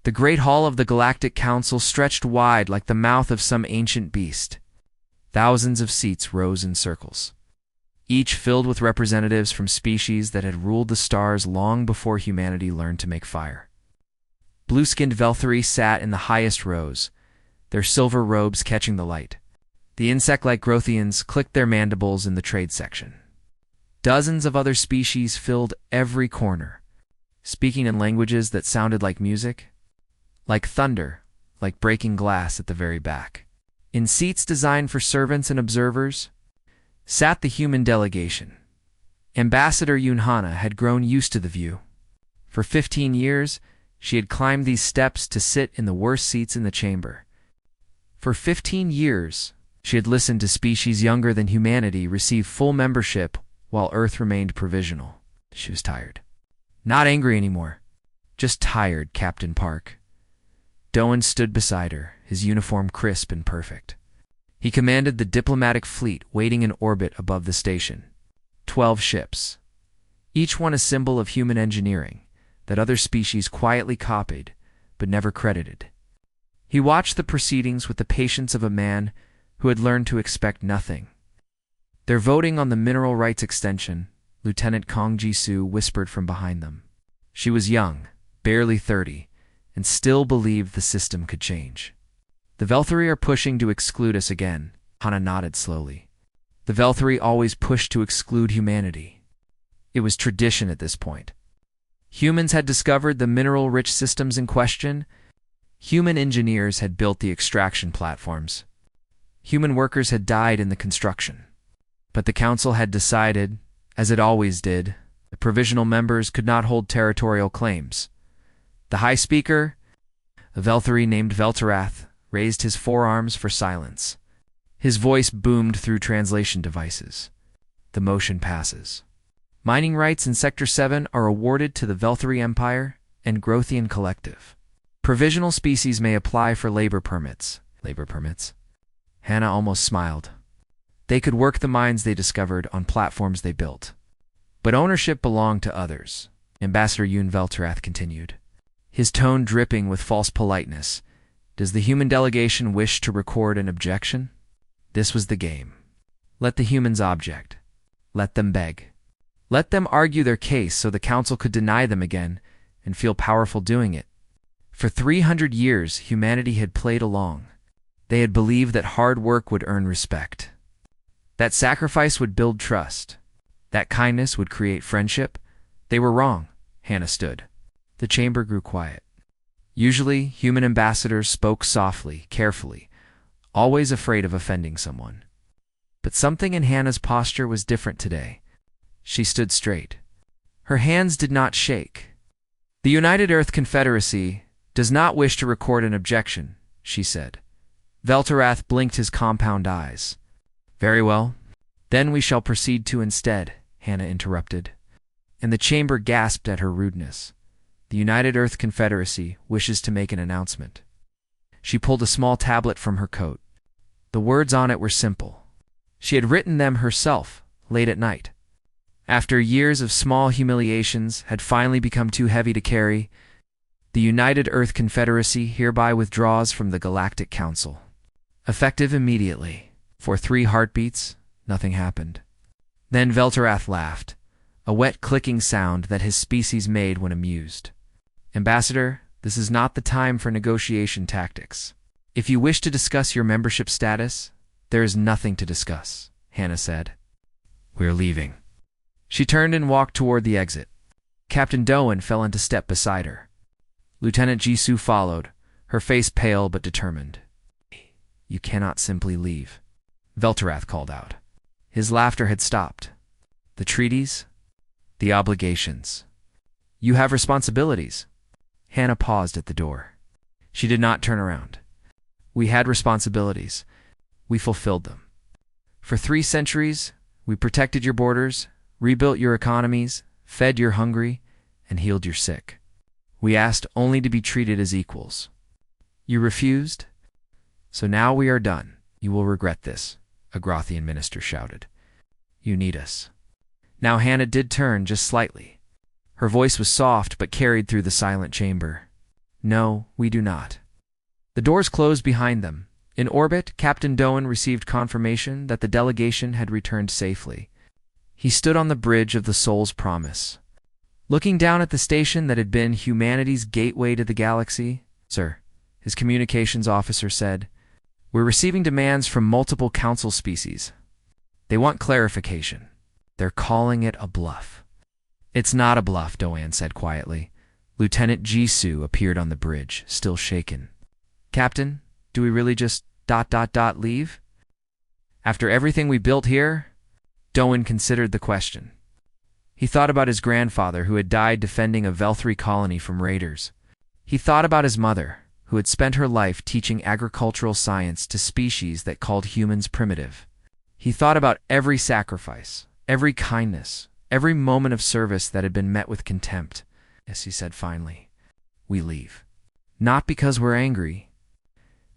The great hall of the Galactic Council stretched wide like the mouth of some ancient beast. Thousands of seats rose in circles, each filled with representatives from species that had ruled the stars long before humanity learned to make fire. Blue-skinned Velthari sat in the highest rows, their silver robes catching the light. The insect-like Grothians clicked their mandibles in the trade section. Dozens of other species filled every corner, speaking in languages that sounded like music, like thunder, like breaking glass at the very back. In seats designed for servants and observers sat the human delegation. Ambassador Yunhana had grown used to the view. For 15 years, she had climbed these steps to sit in the worst seats in the chamber. For 15 years, she had listened to species younger than humanity receive full membership while Earth remained provisional. She was tired. Not angry anymore. Just tired, Captain Park. Doan stood beside her, his uniform crisp and perfect. He commanded the diplomatic fleet waiting in orbit above the station. 12 ships, each one a symbol of human engineering that other species quietly copied but never credited. He watched the proceedings with the patience of a man who had learned to expect nothing. "They're voting on the mineral rights extension," Lieutenant Kong Jisoo whispered from behind them. She was young, barely 30, and still believed the system could change. "The Velthari are pushing to exclude us again," Hana nodded slowly. The Velthari always pushed to exclude humanity. It was tradition at this point. Humans had discovered the mineral-rich systems in question. Human engineers had built the extraction platforms. Human workers had died in the construction. But the Council had decided, as it always did, the provisional members could not hold territorial claims. The High Speaker, a Velthari named Veltarath, raised his forearms for silence. His voice boomed through translation devices. "The motion passes. Mining rights in Sector 7 are awarded to the Velthari Empire and Grothian Collective. Provisional species may apply for labor permits." Labor permits? Hannah almost smiled. They could work the mines they discovered on platforms they built. But ownership belonged to others, Ambassador Yun Veltarath continued, his tone dripping with false politeness. "Does the human delegation wish to record an objection?" This was the game. Let the humans object. Let them beg. Let them argue their case so the Council could deny them again and feel powerful doing it. For 300 years, humanity had played along. They had believed that hard work would earn respect, that sacrifice would build trust, that kindness would create friendship. They were wrong. Hannah stood. The chamber grew quiet. Usually, human ambassadors spoke softly, carefully, always afraid of offending someone. But something in Hannah's posture was different today. She stood straight. Her hands did not shake. "The United Earth Confederacy does not wish to record an objection," she said. Veltarath blinked his compound eyes. "Very well. Then we shall proceed to instead," Hannah interrupted. And the chamber gasped at her rudeness. "The United Earth Confederacy wishes to make an announcement." She pulled a small tablet from her coat. The words on it were simple. She had written them herself, late at night. After years of small humiliations had finally become too heavy to carry, the United Earth Confederacy hereby withdraws from the Galactic Council. Effective immediately. For 3 heartbeats, nothing happened. Then Veltarath laughed, a wet clicking sound that his species made when amused. "Ambassador, this is not the time for negotiation tactics. If you wish to discuss your membership status, there is nothing to discuss," Hannah said. "We're leaving." She turned and walked toward the exit. Captain Doan fell into step beside her. Lieutenant Jisoo followed, her face pale but determined. "You cannot simply leave," Veltarath called out. His laughter had stopped. "The treaties? The obligations. You have responsibilities." Hannah paused at the door. She did not turn around. "We had responsibilities. We fulfilled them. For 3 centuries, we protected your borders, rebuilt your economies, fed your hungry, and healed your sick. We asked only to be treated as equals. You refused? So now we are done. You will regret this," a Grothian minister shouted. "You need us." Now Hannah did turn just slightly. Her voice was soft but carried through the silent chamber. No, we do not. The doors closed behind them. In orbit, Captain Doan received confirmation that the delegation had returned safely. He stood on the bridge of the Soul's Promise, looking down at the station that had been humanity's gateway to the galaxy. Sir, his communications officer said, we're receiving demands from multiple council species. They want clarification. They're calling it a bluff. It's not a bluff, Doan said quietly. Lieutenant Jisoo appeared on the bridge, still shaken. Captain, do we really just ... leave? After everything we built here? Doan considered the question. He thought about his grandfather who had died defending a Velthri colony from raiders. He thought about his mother, who had spent her life teaching agricultural science to species that called humans primitive. He thought about every sacrifice, every kindness, every moment of service that had been met with contempt. As he said finally, we leave. Not because we're angry,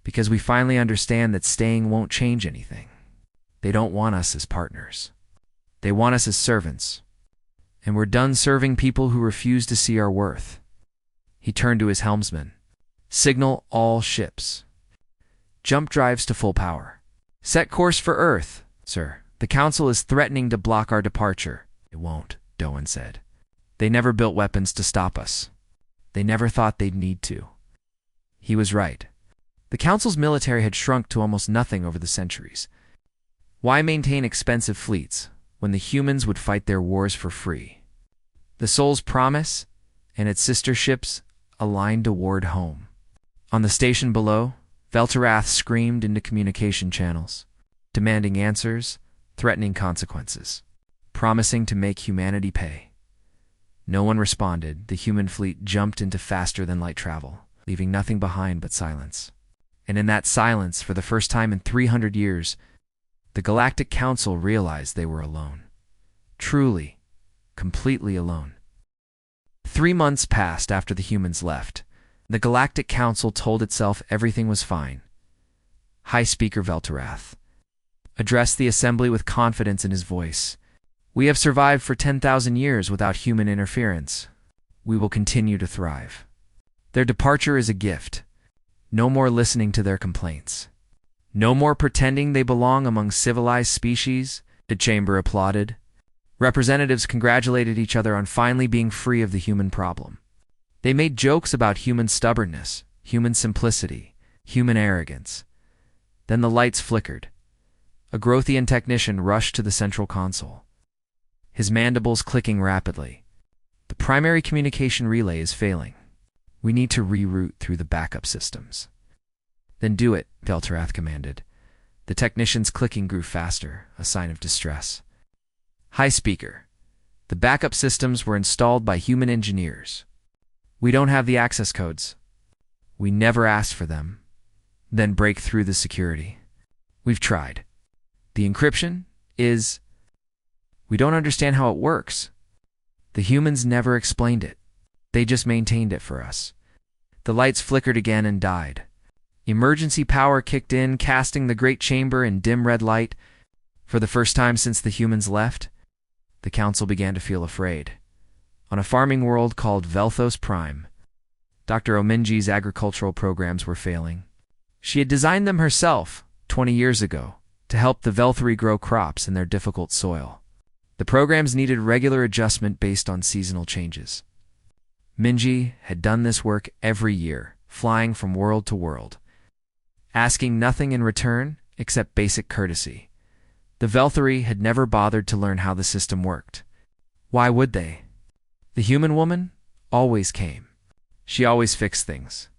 because we finally understand that staying won't change anything. They don't want us as partners. They want us as servants. And we're done serving people who refuse to see our worth. He turned to his helmsman. Signal all ships. Jump drives to full power. Set course for Earth, sir. The Council is threatening to block our departure. It won't, Doan said. They never built weapons to stop us. They never thought they'd need to. He was right. The Council's military had shrunk to almost nothing over the centuries. Why maintain expensive fleets when the humans would fight their wars for free? The Soul's Promise and its sister ships aligned toward home. On the station below, Velterath screamed into communication channels, demanding answers, threatening consequences, promising to make humanity pay. No one responded. The human fleet jumped into faster-than-light travel, leaving nothing behind but silence. And in that silence, for the first time in 300 years, the Galactic Council realized they were alone. Truly, completely alone. 3 months passed after the humans left. The Galactic Council told itself everything was fine. High Speaker Velterath addressed the assembly with confidence in his voice. We have survived for 10,000 years without human interference. We will continue to thrive. Their departure is a gift. No more listening to their complaints. No more pretending they belong among civilized species, the chamber applauded. Representatives congratulated each other on finally being free of the human problem. They made jokes about human stubbornness, human simplicity, human arrogance. Then the lights flickered. A Grothian technician rushed to the central console, his mandibles clicking rapidly. The primary communication relay is failing. We need to reroute through the backup systems. Then do it, Velterath commanded. The technician's clicking grew faster, a sign of distress. High Speaker, the backup systems were installed by human engineers. We don't have the access codes. We never asked for them. Then break through the security. We've tried. The encryption is... We don't understand how it works. The humans never explained it. They just maintained it for us. The lights flickered again and died. Emergency power kicked in, casting the great chamber in dim red light. For the first time since the humans left, the Council began to feel afraid. On a farming world called Velthos Prime, Dr. Ominji's agricultural programs were failing. She had designed them herself 20 years ago to help the Velthri grow crops in their difficult soil. The programs needed regular adjustment based on seasonal changes. Minji had done this work every year, flying from world to world, asking nothing in return except basic courtesy. The Velthri had never bothered to learn how the system worked. Why would they? The human woman always came. She always fixed things.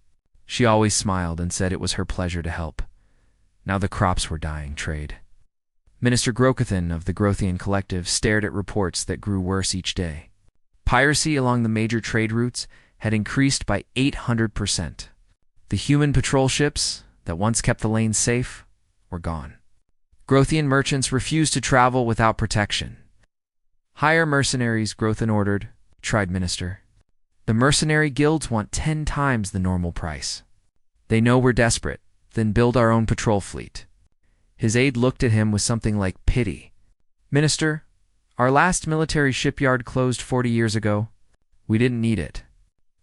She always smiled and said it was her pleasure to help. Now the crops were dying. Trade. Minister Grokathan of the Grothian Collective stared at reports that grew worse each day. Piracy along the major trade routes had increased by 800%. The human patrol ships that once kept the lanes safe were gone. Grothian merchants refused to travel without protection. Hire mercenaries, Grothan ordered, tried Minister. The mercenary guilds want 10 times the normal price. They know we're desperate, then build our own patrol fleet. His aide looked at him with something like pity. Minister, our last military shipyard closed 40 years ago. We didn't need it.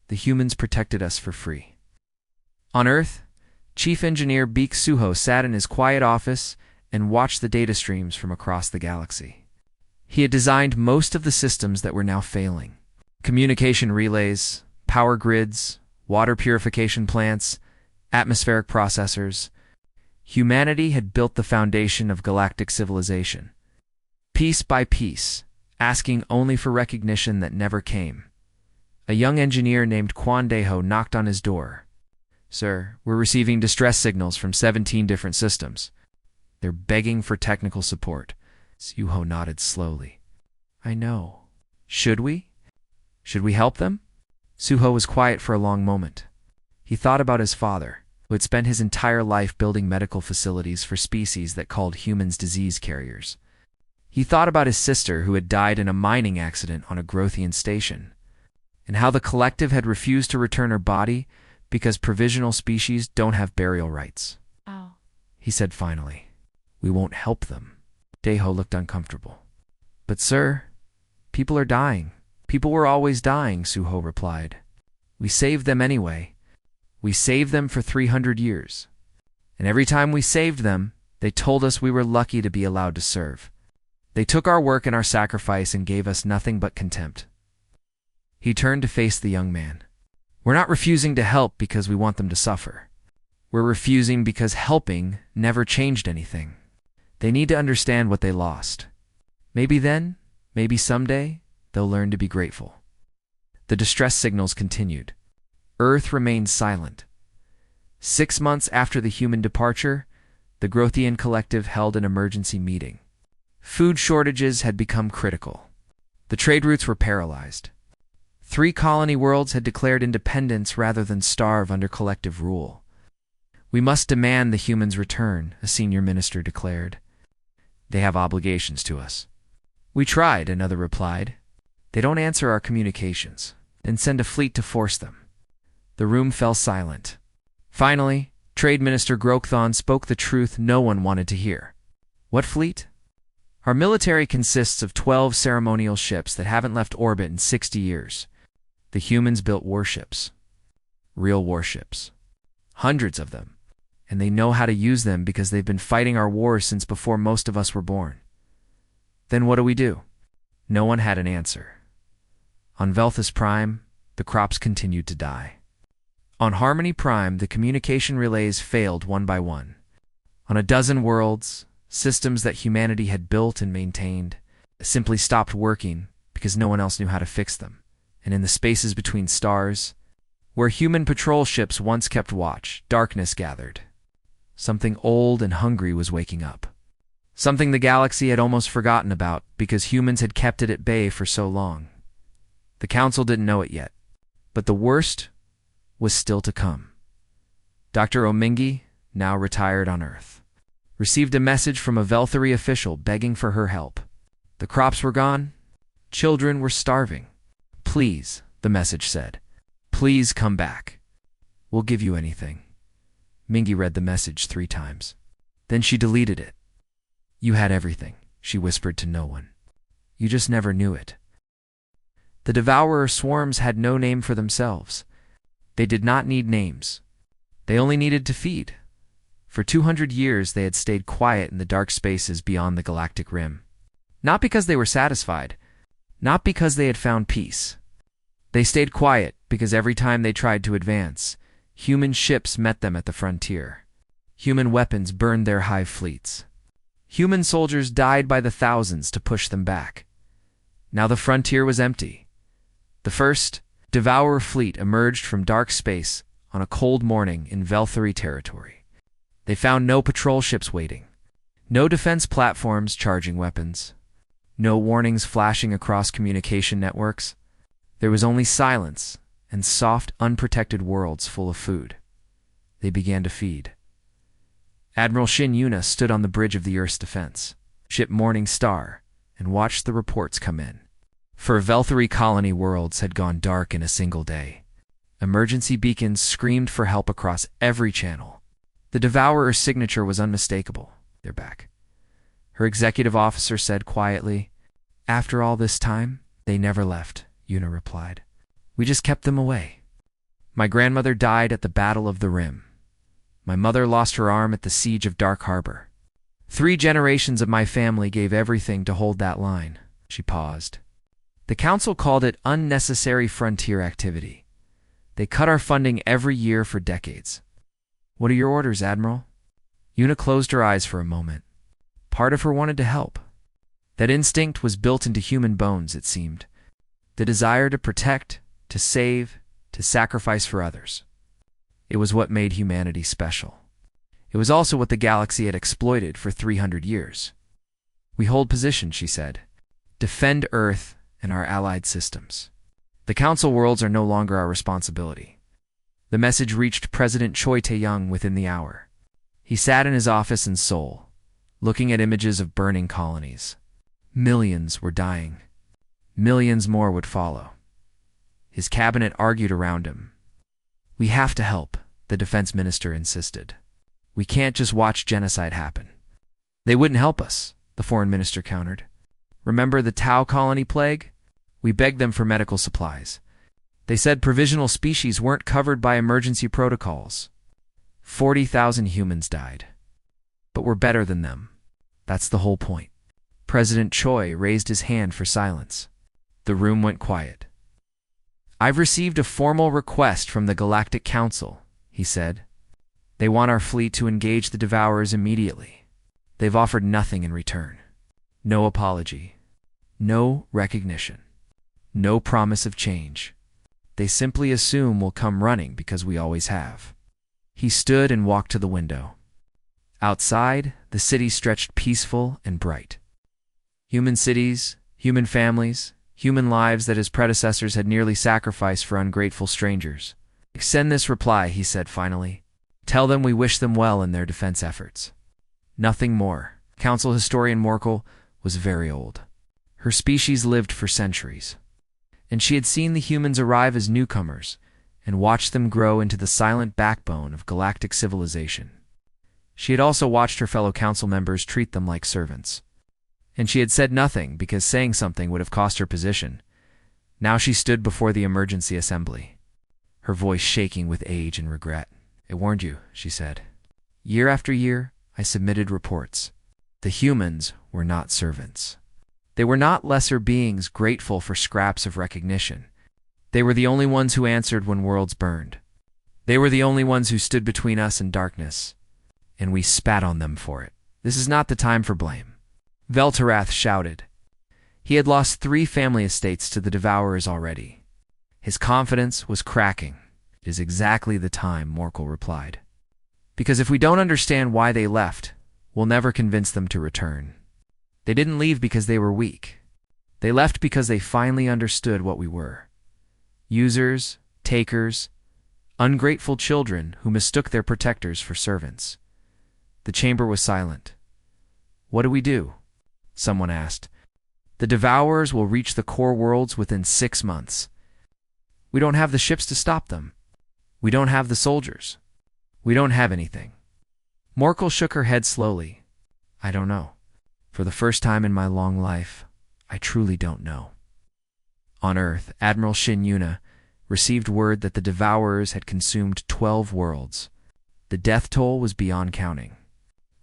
The humans protected us for free. On Earth, Chief Engineer Beek Suho sat in his quiet office and watched the data streams from across the galaxy. He had designed most of the systems that were now failing. Communication relays, power grids, water purification plants, atmospheric processors. Humanity had built the foundation of galactic civilization. Piece by piece, asking only for recognition that never came. A young engineer named Quan Deho knocked on his door. "Sir, we're receiving distress signals from 17 different systems. They're begging for technical support." Suho nodded slowly. "I know. Should we? Should we help them?" Suho was quiet for a long moment. He thought about his father, who had spent his entire life building medical facilities for species that called humans disease carriers. He thought about his sister, who had died in a mining accident on a Grothian station, and how the collective had refused to return her body because provisional species don't have burial rights. Oh. He said finally, "We won't help them." Deho looked uncomfortable. "But sir, people are dying." "People were always dying," Suho replied. "We saved them anyway. We saved them for 300 years. And every time we saved them, they told us we were lucky to be allowed to serve. They took our work and our sacrifice and gave us nothing but contempt." He turned to face the young man. "We're not refusing to help because we want them to suffer. We're refusing because helping never changed anything. They need to understand what they lost. Maybe then, maybe someday, they'll learn to be grateful." The distress signals continued. Earth remained silent. 6 months after the human departure, the Grothian collective held an emergency meeting. Food shortages had become critical. The trade routes were paralyzed. 3 colony worlds had declared independence rather than starve under collective rule. "We must demand the humans' return," a senior minister declared. "They have obligations to us." "We tried," another replied. "They don't answer our communications. Then send a fleet to force them." The room fell silent. Finally, Trade Minister Grokthon spoke the truth no one wanted to hear. "What fleet?" "Our military consists of 12 ceremonial ships that haven't left orbit in 60 years. The humans built warships. Real warships. Hundreds of them. And they know how to use them because they've been fighting our wars since before most of us were born." "Then what do we do?" No one had an answer. On Velthus Prime, the crops continued to die. On Harmony Prime, the communication relays failed one by one. On a dozen worlds, systems that humanity had built and maintained simply stopped working because no one else knew how to fix them. And in the spaces between stars, where human patrol ships once kept watch, darkness gathered. Something old and hungry was waking up. Something the galaxy had almost forgotten about because humans had kept it at bay for so long. The Council didn't know it yet, but the worst was still to come. Dr. Omingi, now retired on Earth, received a message from a Velthari official begging for her help. The crops were gone. Children were starving. "Please," the message said, "please come back. We'll give you anything." Mingi read the message 3 times. Then she deleted it. "You had everything," she whispered to no one. "You just never knew it." The devourer swarms had no name for themselves. They did not need names. They only needed to feed. For 200 years they had stayed quiet in the dark spaces beyond the galactic rim. Not because they were satisfied, not because they had found peace. They stayed quiet because every time they tried to advance, human ships met them at the frontier. Human weapons burned their hive fleets. Human soldiers died by the thousands to push them back. Now the frontier was empty. The first Devourer fleet emerged from dark space on a cold morning in Velthari territory. They found no patrol ships waiting, no defense platforms charging weapons, no warnings flashing across communication networks. There was only silence and soft, unprotected worlds full of food. They began to feed. Admiral Shin Yuna stood on the bridge of the Earth's defense, ship Morning Star, and watched the reports come in. For Velthari colony worlds had gone dark in a single day. Emergency beacons screamed for help across every channel. The Devourer's signature was unmistakable. "They're back." Her executive officer said quietly. "After all this time, they never left," Yuna replied. "We just kept them away." My grandmother died at the Battle of the Rim. My mother lost her arm at the Siege of Dark Harbor. 3 generations of my family gave everything to hold that line." She paused. "The council called it unnecessary frontier activity. They cut our funding every year for decades." "What are your orders, Admiral?" Una closed her eyes for a moment. Part of her wanted to help. That instinct was built into human bones, it seemed. The desire to protect, to save, to sacrifice for others. It was what made humanity special. It was also what the galaxy had exploited for 300 years. "We hold position," she said. "Defend Earth and our allied systems. The Council worlds are no longer our responsibility." The message reached President Choi Tae-young within the hour. He sat in his office in Seoul, looking at images of burning colonies. Millions were dying. Millions more would follow. His cabinet argued around him. "We have to help," the defense minister insisted. "We can't just watch genocide happen." "They wouldn't help us," the foreign minister countered. "Remember the Tau colony plague? We begged them for medical supplies. They said provisional species weren't covered by emergency protocols. 40,000 humans died. But we're better than them. That's the whole point." President Choi raised his hand for silence. The room went quiet. "I've received a formal request from the Galactic Council," he said. "They want our fleet to engage the Devourers immediately. They've offered nothing in return. No apology. No recognition. No promise of change. They simply assume we'll come running because we always have." He stood and walked to the window. Outside, the city stretched peaceful and bright. Human cities, human families, human lives that his predecessors had nearly sacrificed for ungrateful strangers. "Send this reply," he said finally. "Tell them we wish them well in their defense efforts." Nothing more. Council historian Morkel was very old. Her species lived for centuries. And she had seen the humans arrive as newcomers and watched them grow into the silent backbone of galactic civilization. She had also watched her fellow council members treat them like servants. And she had said nothing because saying something would have cost her position. Now she stood before the emergency assembly, her voice shaking with age and regret. "I warned you," she said. "Year after year, I submitted reports. The humans were not servants. They were not lesser beings grateful for scraps of recognition. They were the only ones who answered when worlds burned. They were the only ones who stood between us and darkness. And we spat on them for it. This is not the time for blame." Velterath shouted. He had lost 3 family estates to the Devourers already. His confidence was cracking. "It is exactly the time," Morkel replied. "Because if we don't understand why they left, we'll never convince them to return. They didn't leave because they were weak. They left because they finally understood what we were. Users, takers, ungrateful children who mistook their protectors for servants." The chamber was silent. "What do we do?" someone asked. "The Devourers will reach the core worlds within 6 months. We don't have the ships to stop them. We don't have the soldiers. We don't have anything." Morkel shook her head slowly. "I don't know. For the first time in my long life, I truly don't know." On Earth, Admiral Shin Yuna received word that the Devourers had consumed 12 worlds. The death toll was beyond counting.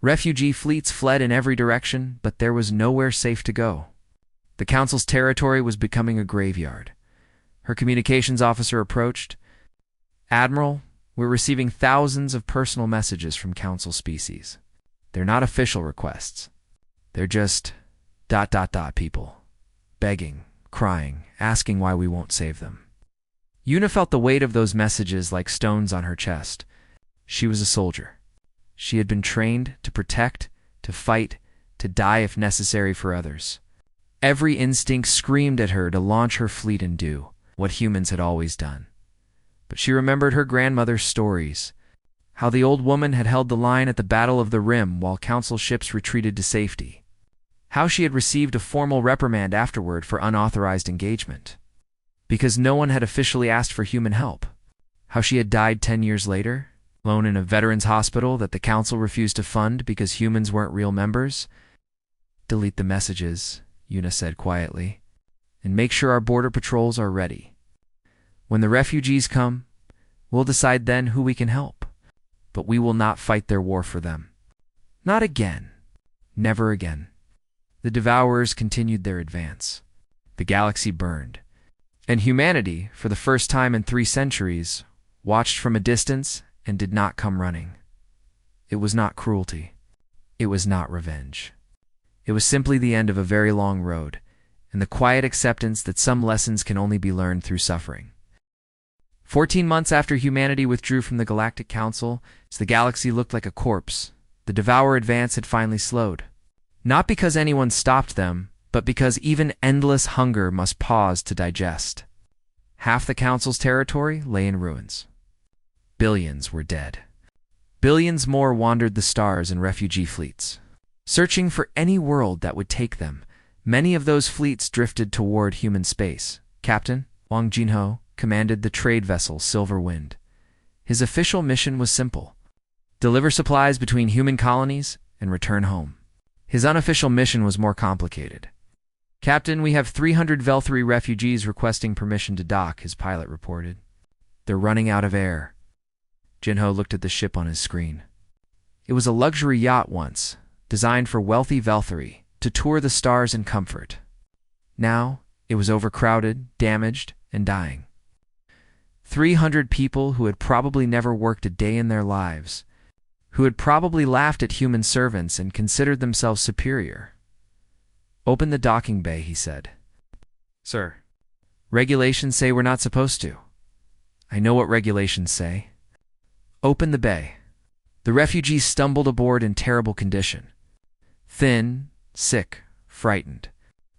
Refugee fleets fled in every direction, but there was nowhere safe to go. The Council's territory was becoming a graveyard. Her communications officer approached. "Admiral, we're receiving thousands of personal messages from Council species. They're not official requests. They're just ... people. Begging, crying, asking why we won't save them." Yuna felt the weight of those messages like stones on her chest. She was a soldier. She had been trained to protect, to fight, to die if necessary for others. Every instinct screamed at her to launch her fleet and do what humans had always done. But she remembered her grandmother's stories, how the old woman had held the line at the Battle of the Rim while Council ships retreated to safety, how she had received a formal reprimand afterward for unauthorized engagement, because no one had officially asked for human help, how she had died 10 years later, alone in a veterans hospital that the Council refused to fund because humans weren't real members. "Delete the messages," Yuna said quietly, "and make sure our border patrols are ready. When the refugees come, We'll decide then who we can help. But we will not fight their war for them. Not again. Never again. The Devourers continued their advance. The galaxy burned. And humanity, for the first time in 3 centuries, watched from a distance and did not come running. It was not cruelty. It was not revenge. It was simply the end of a very long road, and the quiet acceptance that some lessons can only be learned through suffering. 14 months after humanity withdrew from the Galactic Council, as the galaxy looked like a corpse, the Devourer advance had finally slowed. Not because anyone stopped them, but because even endless hunger must pause to digest. Half the Council's territory lay in ruins. Billions were dead. Billions more wandered the stars in refugee fleets. Searching for any world that would take them, many of those fleets drifted toward human space. Captain Wang Jinho commanded the trade vessel Silver Wind. His official mission was simple: deliver supplies between human colonies and return home. His unofficial mission was more complicated. Captain, we have 300 Velthari refugees requesting permission to dock, his pilot reported. They're running out of air. Jinho looked at the ship on his screen. It was a luxury yacht once, designed for wealthy Velthari to tour the stars in comfort. Now, it was overcrowded, damaged, and dying. 300 people who had probably never worked a day in their lives, who had probably laughed at human servants and considered themselves superior. Open the docking bay, he said. Sir, regulations say we're not supposed to. I know what regulations say. Open the bay. The refugees stumbled aboard in terrible condition. Thin, sick, frightened.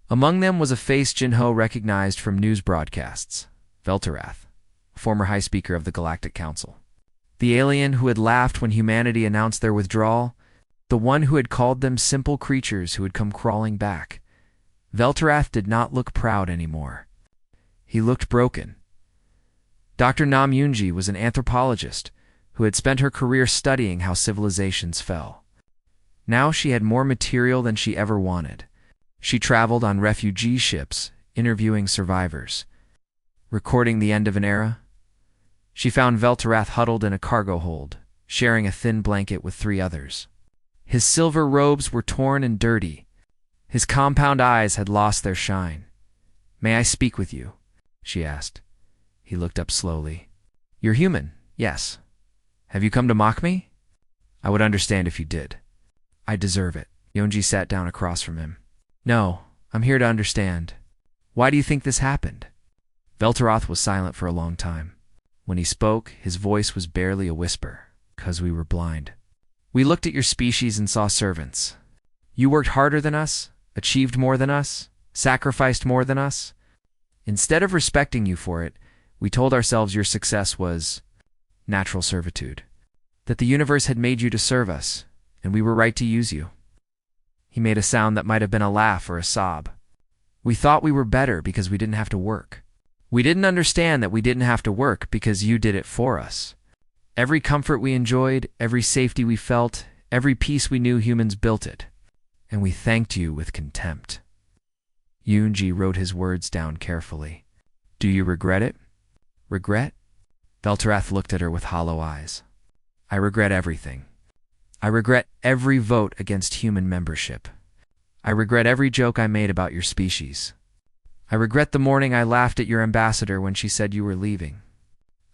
Among them was a face Jinho recognized from news broadcasts, Veltarath, former High Speaker of the Galactic Council. The alien who had laughed when humanity announced their withdrawal, the one who had called them simple creatures who had come crawling back. Veltarath did not look proud anymore. He looked broken. Dr. Nam Yunji was an anthropologist who had spent her career studying how civilizations fell. Now she had more material than she ever wanted. She traveled on refugee ships, interviewing survivors, recording the end of an era. She found Veltarath huddled in a cargo hold, sharing a thin blanket with 3 others. His silver robes were torn and dirty. His compound eyes had lost their shine. "May I speak with you?" she asked. He looked up slowly. "You're human, yes. Have you come to mock me? I would understand if you did." "I deserve it." Yonji sat down across from him. "No, I'm here to understand. Why do you think this happened?" Veltarath was silent for a long time. When he spoke, his voice was barely a whisper, "'Cause we were blind. We looked at your species and saw servants. You worked harder than us, achieved more than us, sacrificed more than us. Instead of respecting you for it, we told ourselves your success was natural servitude, that the universe had made you to serve us, and we were right to use you." He made a sound that might have been a laugh or a sob. "We thought we were better because we didn't have to work. We didn't understand that we didn't have to work because you did it for us. Every comfort we enjoyed, every safety we felt, every peace we knew, humans built it. And we thanked you with contempt." Yunji wrote his words down carefully. "Do you regret it?" "Regret?" Veltarath looked at her with hollow eyes. "I regret everything. I regret every vote against human membership. I regret every joke I made about your species. I regret the morning I laughed at your ambassador when she said you were leaving.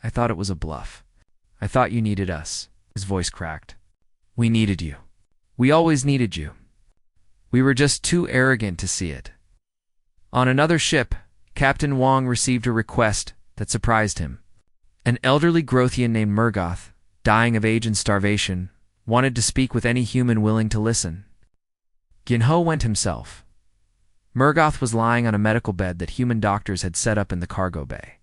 I thought it was a bluff. I thought you needed us." His voice cracked. "We needed you. We always needed you. We were just too arrogant to see it." On another ship, Captain Wang received a request that surprised him. An elderly Grothian named Murgoth, dying of age and starvation, wanted to speak with any human willing to listen. Jinho went himself. Murgoth was lying on a medical bed that human doctors had set up in the cargo bay.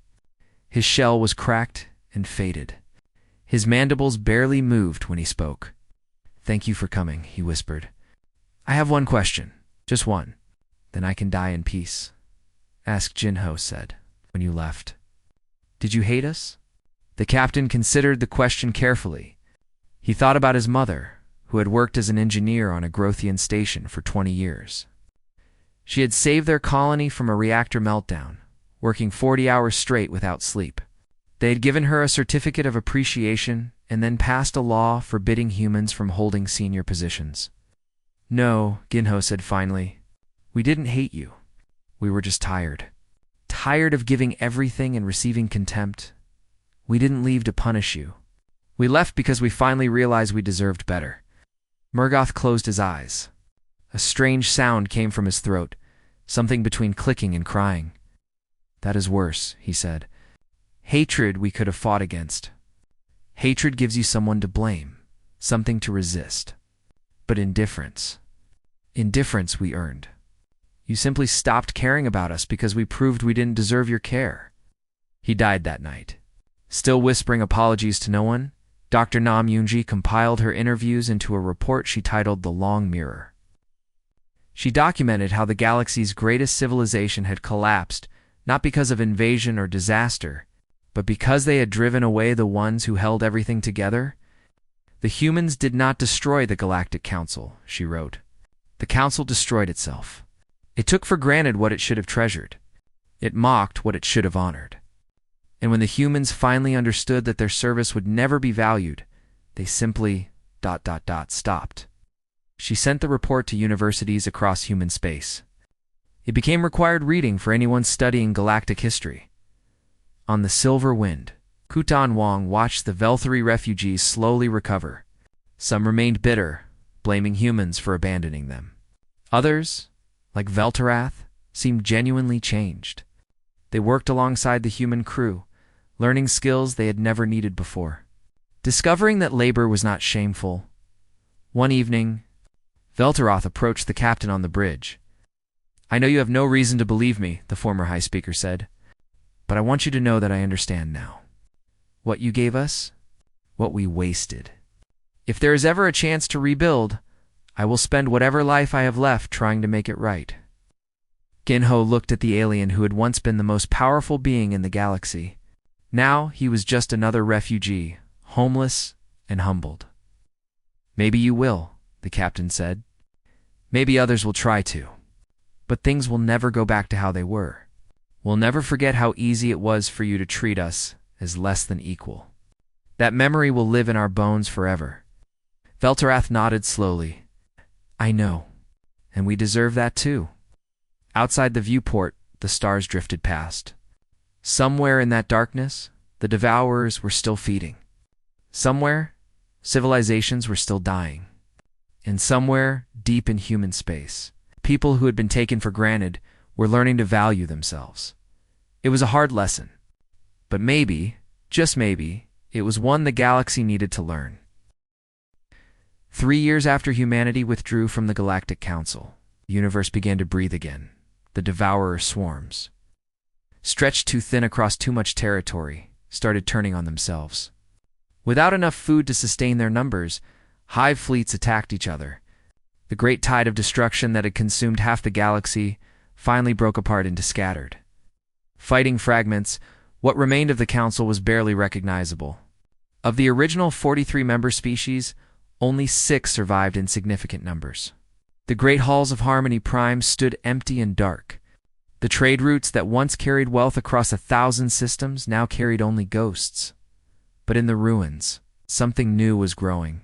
His shell was cracked and faded. His mandibles barely moved when he spoke. "Thank you for coming," he whispered. "I have one question, just one. Then I can die in peace." Ask Jinho said, "When you left, did you hate us?" The captain considered the question carefully. He thought about his mother, who had worked as an engineer on a Grothian station for 20 years. She had saved their colony from a reactor meltdown, working 40 hours straight without sleep. They had given her a certificate of appreciation and then passed a law forbidding humans from holding senior positions. "No," Ginho said finally. "We didn't hate you. We were just tired. Tired of giving everything and receiving contempt. We didn't leave to punish you. We left because we finally realized we deserved better." Murgoth closed his eyes. A strange sound came from his throat, something between clicking and crying. "That is worse," he said. "Hatred we could have fought against. Hatred gives you someone to blame, something to resist. But indifference we earned. You simply stopped caring about us because we proved we didn't deserve your care." He died that night. Still whispering apologies to no one, Dr. Nam Yunji compiled her interviews into a report she titled The Long Mirror. She documented how the galaxy's greatest civilization had collapsed, not because of invasion or disaster, but because they had driven away the ones who held everything together. "The humans did not destroy the Galactic Council," she wrote. "The Council destroyed itself. It took for granted what it should have treasured. It mocked what it should have honored. And when the humans finally understood that their service would never be valued, they simply ... stopped." She sent the report to universities across human space. It became required reading for anyone studying galactic history. On the Silver Wind, Kutan Wong watched the Velthari refugees slowly recover. Some remained bitter, blaming humans for abandoning them. Others, like Veltarath, seemed genuinely changed. They worked alongside the human crew, learning skills they had never needed before. Discovering that labor was not shameful, one evening, Veltarath approached the captain on the bridge. "I know you have no reason to believe me," the former High Speaker said, "but I want you to know that I understand now. What you gave us, what we wasted. If there is ever a chance to rebuild, I will spend whatever life I have left trying to make it right." Ginho looked at the alien who had once been the most powerful being in the galaxy. Now he was just another refugee, homeless and humbled. "Maybe you will," the captain said. "Maybe others will try to. But things will never go back to how they were. We'll never forget how easy it was for you to treat us as less than equal. That memory will live in our bones forever." Veltarath nodded slowly. "I know, and we deserve that too." Outside the viewport, the stars drifted past. Somewhere in that darkness, the Devourers were still feeding. Somewhere, civilizations were still dying. And somewhere, deep in human space, people who had been taken for granted were learning to value themselves. It was a hard lesson. But maybe, just maybe, it was one the galaxy needed to learn. 3 years after humanity withdrew from the Galactic Council, the universe began to breathe again. The Devourer swarms, stretched too thin across too much territory, started turning on themselves. Without enough food to sustain their numbers, hive fleets attacked each other. The great tide of destruction that had consumed half the galaxy finally broke apart into scattered fighting fragments. What remained of the Council was barely recognizable. Of the original 43 member species, only 6 survived in significant numbers. The great halls of Harmony Prime stood empty and dark. The trade routes that once carried wealth across 1,000 systems now carried only ghosts. But in the ruins, something new was growing.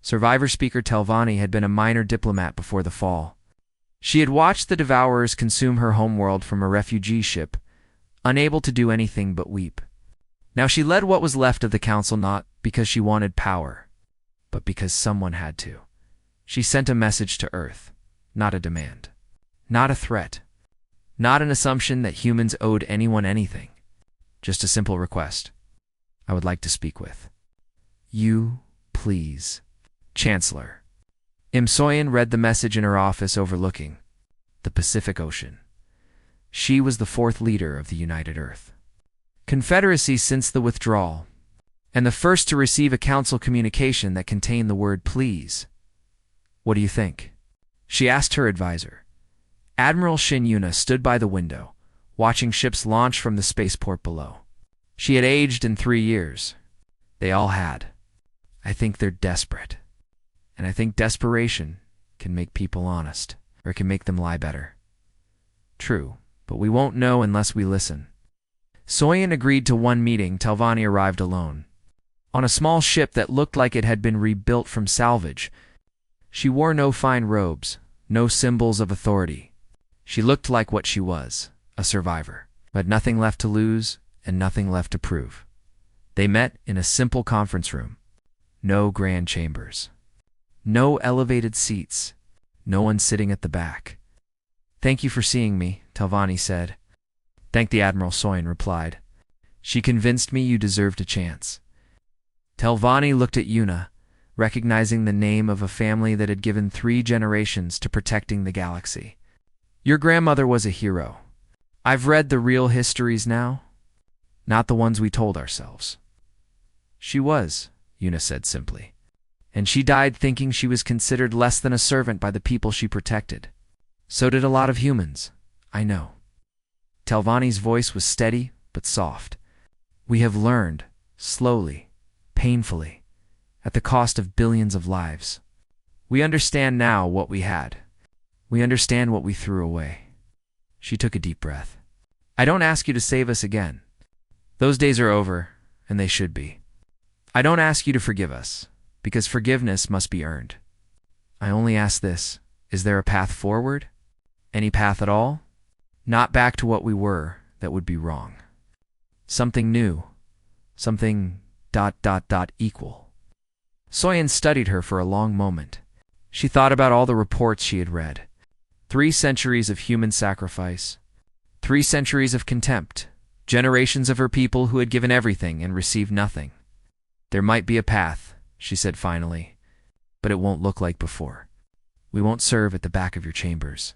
Survivor Speaker Telvanni had been a minor diplomat before the fall. She had watched the Devourers consume her homeworld from a refugee ship, unable to do anything but weep. Now she led what was left of the Council not because she wanted power, but because someone had to. She sent a message to Earth, not a demand, not a threat, not an assumption that humans owed anyone anything. Just a simple request. "I would like to speak with you, please." Chancellor Im Soyan read the message in her office overlooking the Pacific Ocean. She was the 4th leader of the United Earth Confederacy since the withdrawal, and the first to receive a council communication that contained the word please. "What do you think?" she asked her advisor. Admiral Shin Yuna stood by the window, watching ships launch from the spaceport below. She had aged in 3 years. They all had. "I think they're desperate. And I think desperation can make people honest, or it can make them lie better." "True, but we won't know unless we listen." Soyan agreed to one meeting. Telvanni arrived alone. On a small ship that looked like it had been rebuilt from salvage. She wore no fine robes, no symbols of authority. She looked like what she was, a survivor, but nothing left to lose and nothing left to prove. They met in a simple conference room. No grand chambers. No elevated seats. No one sitting at the back. "Thank you for seeing me," Telvanni said. "Thank the Admiral," Soyan replied. "She convinced me you deserved a chance." Telvanni looked at Yuna, recognizing the name of a family that had given 3 generations to protecting the galaxy. "Your grandmother was a hero. I've read the real histories now, not the ones we told ourselves." "She was," Yuna said simply. "And she died thinking she was considered less than a servant by the people she protected. So did a lot of humans, I know." Telvanni's voice was steady but soft. "We have learned, slowly, painfully, at the cost of billions of lives. We understand now what we had. We understand what we threw away." She took a deep breath. "I don't ask you to save us again. Those days are over, and they should be. I don't ask you to forgive us, because forgiveness must be earned. I only ask this: is there a path forward? Any path at all? Not back to what we were, that would be wrong. Something new. Something ... equal." Soyan studied her for a long moment. She thought about all the reports she had read. 3 centuries of human sacrifice. 3 centuries of contempt. Generations of her people who had given everything and received nothing. "There might be a path," she said finally, "but it won't look like before. We won't serve at the back of your chambers.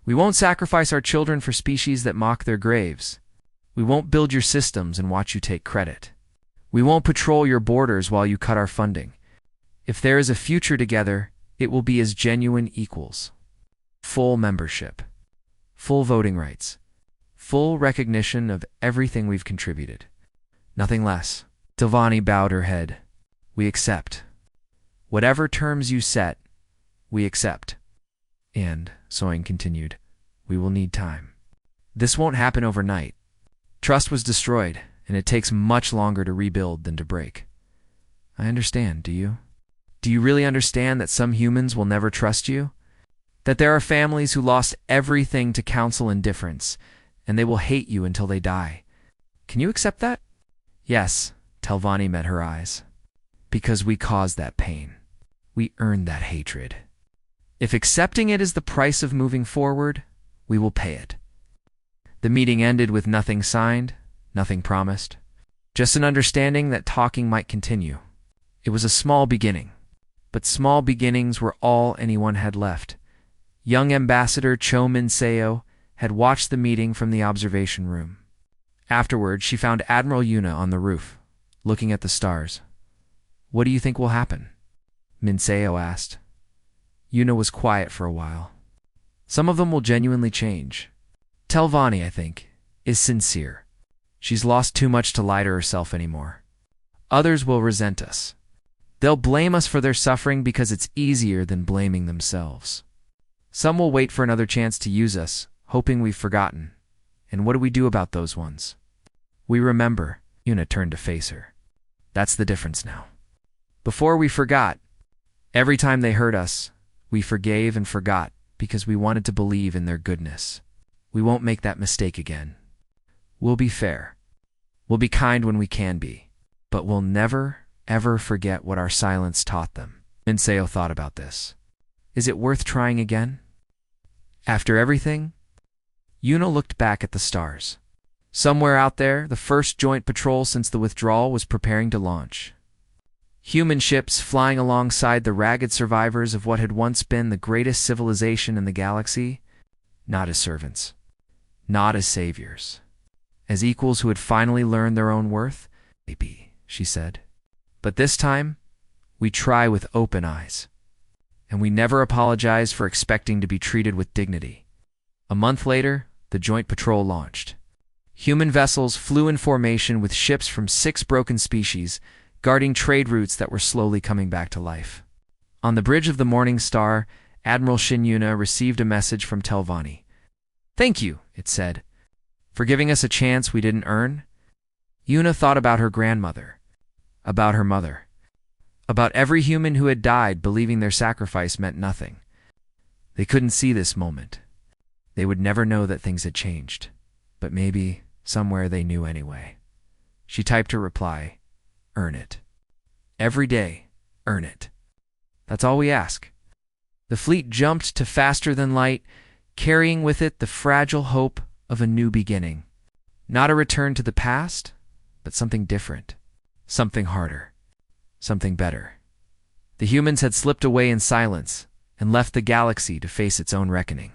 We won't sacrifice our children for species that mock their graves. We won't build your systems and watch you take credit. We won't patrol your borders while you cut our funding. If there is a future together, it will be as genuine equals. Full membership. Full voting rights. Full recognition of everything we've contributed. Nothing less." Telvanni bowed her head. "We accept. Whatever terms you set, we accept." "And," Soyan continued, "we will need time. This won't happen overnight. Trust was destroyed, and it takes much longer to rebuild than to break." "I understand, do you? Do you really understand that some humans will never trust you? That there are families who lost everything to council indifference, and they will hate you until they die? Can you accept that?" "Yes," Telvanni met her eyes. "Because we caused that pain. We earned that hatred. If accepting it is the price of moving forward, we will pay it." The meeting ended with nothing signed, nothing promised. Just an understanding that talking might continue. It was a small beginning, but small beginnings were all anyone had left. Young Ambassador Cho Min-seo had watched the meeting from the observation room. Afterward, she found Admiral Yuna on the roof, looking at the stars. "What do you think will happen?" Min-seo asked. Yuna was quiet for a while. "Some of them will genuinely change. Telvanni, I think, is sincere. She's lost too much to lie to herself anymore. Others will resent us. They'll blame us for their suffering because it's easier than blaming themselves. Some will wait for another chance to use us, hoping we've forgotten. And what do we do about those ones? We remember." Yuna turned to face her. "That's the difference now. Before we forgot. Every time they hurt us, we forgave and forgot because we wanted to believe in their goodness. We won't make that mistake again. We'll be fair. We'll be kind when we can be. But we'll never, ever forget what our silence taught them." Min-seo thought about this. "Is it worth trying again? After everything?" Yuna looked back at the stars. Somewhere out there, the first joint patrol since the withdrawal was preparing to launch. Human ships flying alongside the ragged survivors of what had once been the greatest civilization in the galaxy, not as servants, not as saviors, as equals who had finally learned their own worth. "Maybe," she said. "But this time, we try with open eyes. And we never apologize for expecting to be treated with dignity." A month later, the joint patrol launched. Human vessels flew in formation with ships from 6 broken species, guarding trade routes that were slowly coming back to life. On the bridge of the Morning Star, Admiral Shin Yuna received a message from Telvanni. "Thank you," it said. For giving us a chance we didn't earn? Yuna thought about her grandmother, about her mother, about every human who had died believing their sacrifice meant nothing. They couldn't see this moment. They would never know that things had changed. But maybe, somewhere they knew anyway. She typed her reply, "Earn it. Every day, earn it. That's all we ask." The fleet jumped to faster than light, carrying with it the fragile hope of a new beginning. Not a return to the past, but something different, something harder, something better. The humans had slipped away in silence and left the galaxy to face its own reckoning.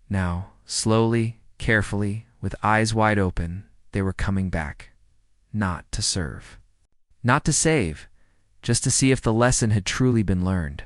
Now, slowly, carefully, with eyes wide open, they were coming back. Not to serve. Not to save, just to see if the lesson had truly been learned.